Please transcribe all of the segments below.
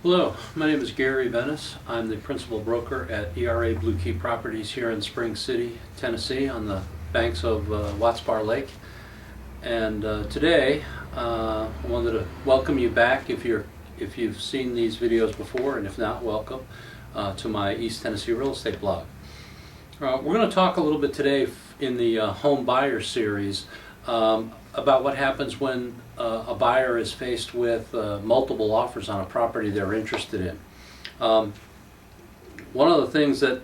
Hello, my name is Gary Venice. I'm the principal broker at ERA Blue Key Properties here in Spring City, Tennessee, on the banks of Watts-Bar Lake. And today, I wanted to welcome you back if you've seen these videos before, and if not, welcome to my East Tennessee real estate blog. We're going to talk a little bit today in the home buyer series about what happens when a buyer is faced with multiple offers on a property they're interested in. One of the things that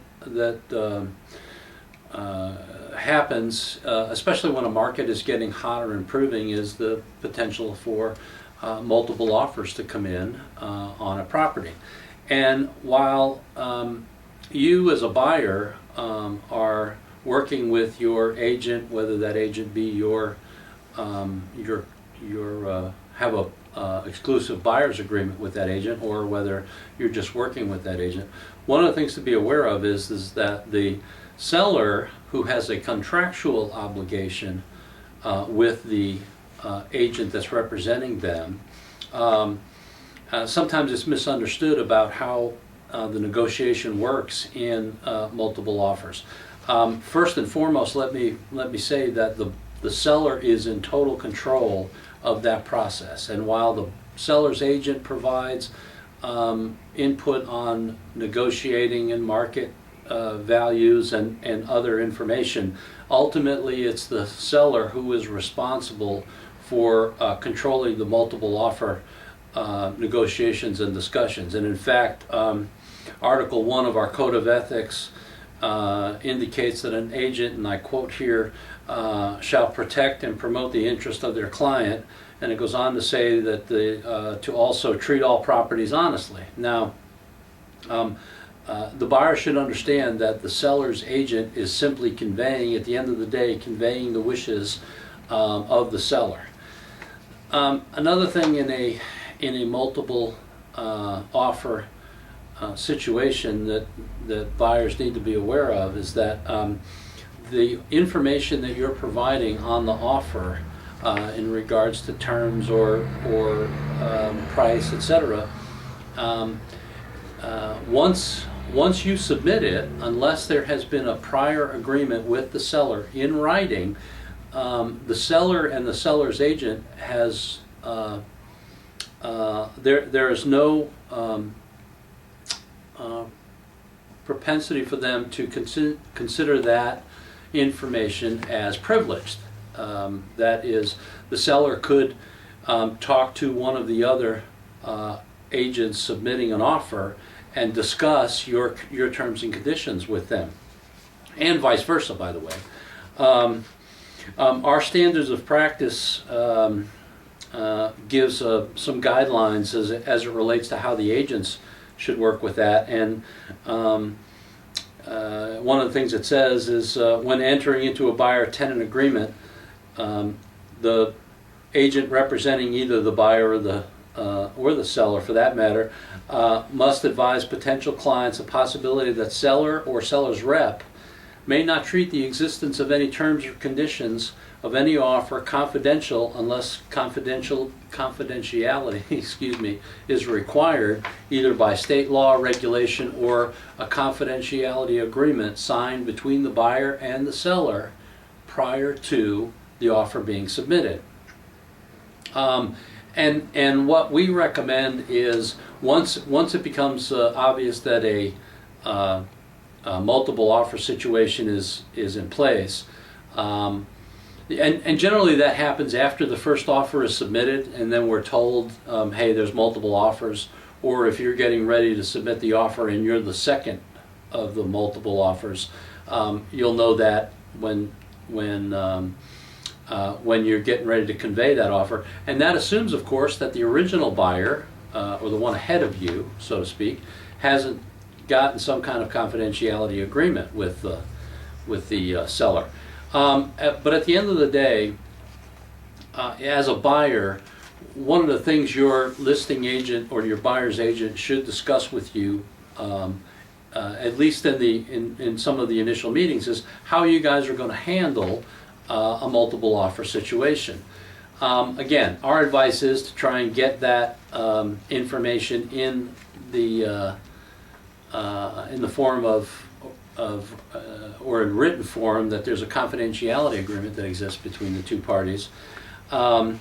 happens, especially when a market is getting hot or improving, is the potential for multiple offers to come in on a property. And while you as a buyer are working with your agent, whether that agent be your have a exclusive buyer's agreement with that agent, or whether you're just working with that agent, one of the things to be aware of is that the seller, who has a contractual obligation with the agent that's representing them, sometimes it's misunderstood about how the negotiation works in multiple offers. First and foremost, let me say that the seller is in total control of that process, and while the seller's agent provides input on negotiating and market values and other information, ultimately it's the seller who is responsible for controlling the multiple offer negotiations and discussions. And in fact, Article 1 of our Code of Ethics indicates that an agent, and I quote here, shall protect and promote the interest of their client, and it goes on to say that to also treat all properties honestly. Now, the buyer should understand that the seller's agent is simply conveying, at the end of the day, conveying the wishes of the seller. Another thing in a multiple offer situation that buyers need to be aware of is that the information that you're providing on the offer in regards to terms or price, etc., once you submit it, unless there has been a prior agreement with the seller in writing, the seller and the seller's agent has there is no propensity for them to consider that information as privileged. That is, the seller could talk to one of the other agents submitting an offer and discuss your terms and conditions with them, and vice versa, by the way. Our standards of practice gives some guidelines as it relates to how the agents should work with that, and one of the things it says is when entering into a buyer-tenant agreement, the agent representing either the buyer or the seller, for that matter, must advise potential clients of possibility that seller or seller's rep may not treat the existence of any terms or conditions of any offer confidential unless confidentiality is required either by state law, regulation, or a confidentiality agreement signed between the buyer and the seller prior to the offer being submitted. And what we recommend is once it becomes obvious that a multiple offer situation is in place, and generally that happens after the first offer is submitted, and then we're told, hey, there's multiple offers, or if you're getting ready to submit the offer and you're the second of the multiple offers, you'll know that when you're getting ready to convey that offer. And that assumes, of course, that the original buyer, or the one ahead of you, so to speak, hasn't gotten some kind of confidentiality agreement with the seller. But at the end of the day, as a buyer, one of the things your listing agent or your buyer's agent should discuss with you, at least in some of the initial meetings, is how you guys are going to handle a multiple offer situation. Again, our advice is to try and get that information in the form of or in written form, that there's a confidentiality agreement that exists between the two parties, and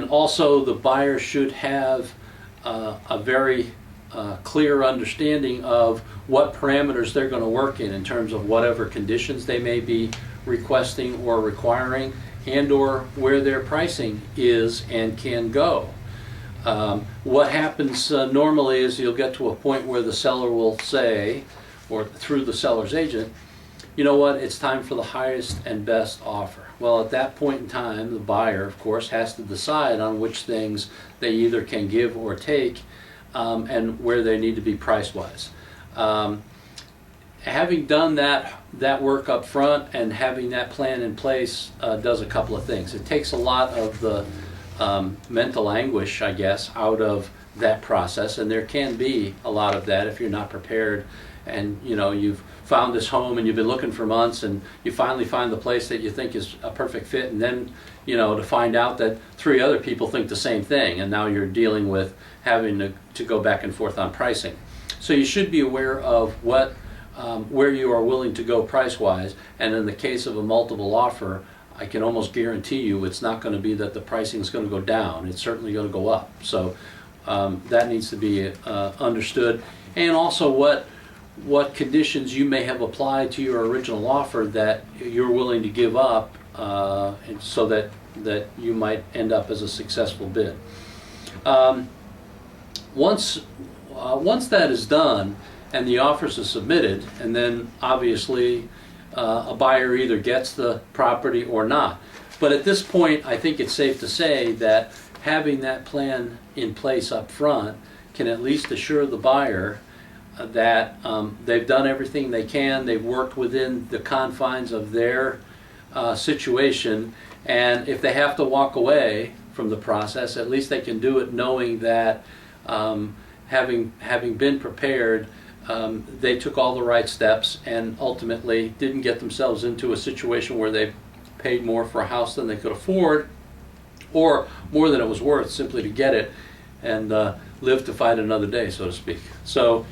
also the buyer should have a very clear understanding of what parameters they're going to work in terms of whatever conditions they may be requesting or requiring, and or where their pricing is and can go. What happens normally is you'll get to a point where the seller will say, or through the seller's agent, you know what, it's time for the highest and best offer. Well, at that point in time, the buyer, of course, has to decide on which things they either can give or take, and where they need to be price-wise. Having done that work up front and having that plan in place does a couple of things. It takes a lot of the mental anguish, I guess, out of that process, and there can be a lot of that if you're not prepared, and you've found this home and you've been looking for months, and you finally find the place that you think is a perfect fit, and then to find out that 3 other people think the same thing, and now you're dealing with having to go back and forth on pricing. So you should be aware of where you are willing to go price-wise, and in the case of a multiple offer, I can almost guarantee you it's not going to be that the pricing is going to go down. It's certainly going to go up. So that needs to be understood, and also what conditions you may have applied to your original offer that you're willing to give up, and so that you might end up as a successful bid. Once that is done and the offers are submitted, and then obviously a buyer either gets the property or not. But at this point, I think it's safe to say that having that plan in place up front can at least assure the buyer that they've done everything they can, they've worked within the confines of their situation, and if they have to walk away from the process, at least they can do it knowing that having been prepared, they took all the right steps and ultimately didn't get themselves into a situation where they paid more for a house than they could afford, or more than it was worth simply to get it and live to fight another day, so to speak. So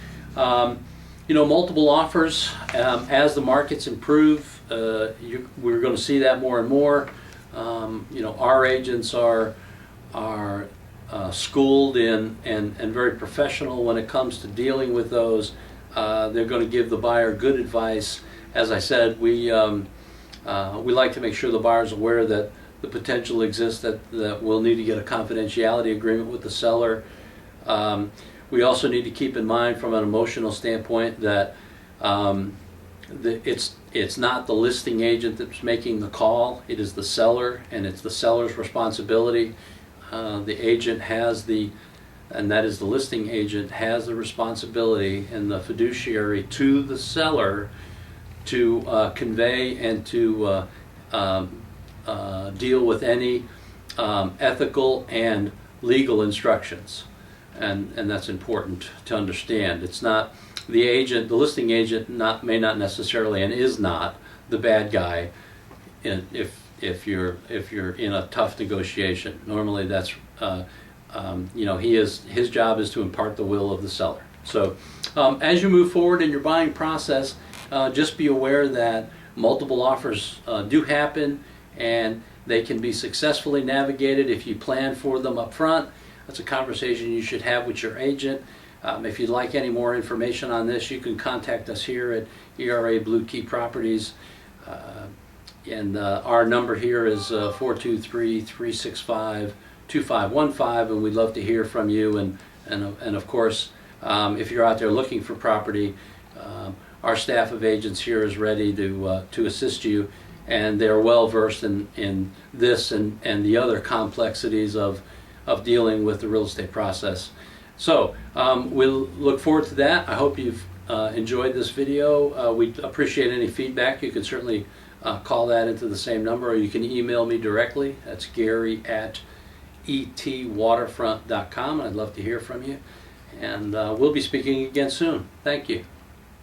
multiple offers, as the markets improve, we're going to see that more and more. Our agents are schooled in and very professional when it comes to dealing with those. They're going to give the buyer good advice. As I said, we like to make sure the buyer's aware that the potential exists that we'll need to get a confidentiality agreement with the seller. We also need to keep in mind from an emotional standpoint that it's not the listing agent that's making the call, it is the seller, and it's the seller's responsibility. The agent has and that is the listing agent, has the responsibility and the fiduciary to the seller to convey and to deal with any ethical and legal instructions. And that's important to understand. It's not the agent, the listing agent may not necessarily and is not the bad guy if you're in a tough negotiation. Normally that's his job is to impart the will of the seller. So as you move forward in your buying process, just be aware that multiple offers do happen, and they can be successfully navigated if you plan for them up front. That's a conversation you should have with your agent. If you'd like any more information on this, you can contact us here at ERA Blue Key Properties. And our number here is 423-365-2515, and we'd love to hear from you. And of course, if you're out there looking for property, our staff of agents here is ready to assist you, and they're well versed in this and the other complexities of dealing with the real estate process. So we'll look forward to that. I hope you've enjoyed this video. We'd appreciate any feedback. You can certainly call that into the same number, or you can email me directly. That's Gary@etwaterfront.com. I'd love to hear from you, and we'll be speaking again soon. Thank you.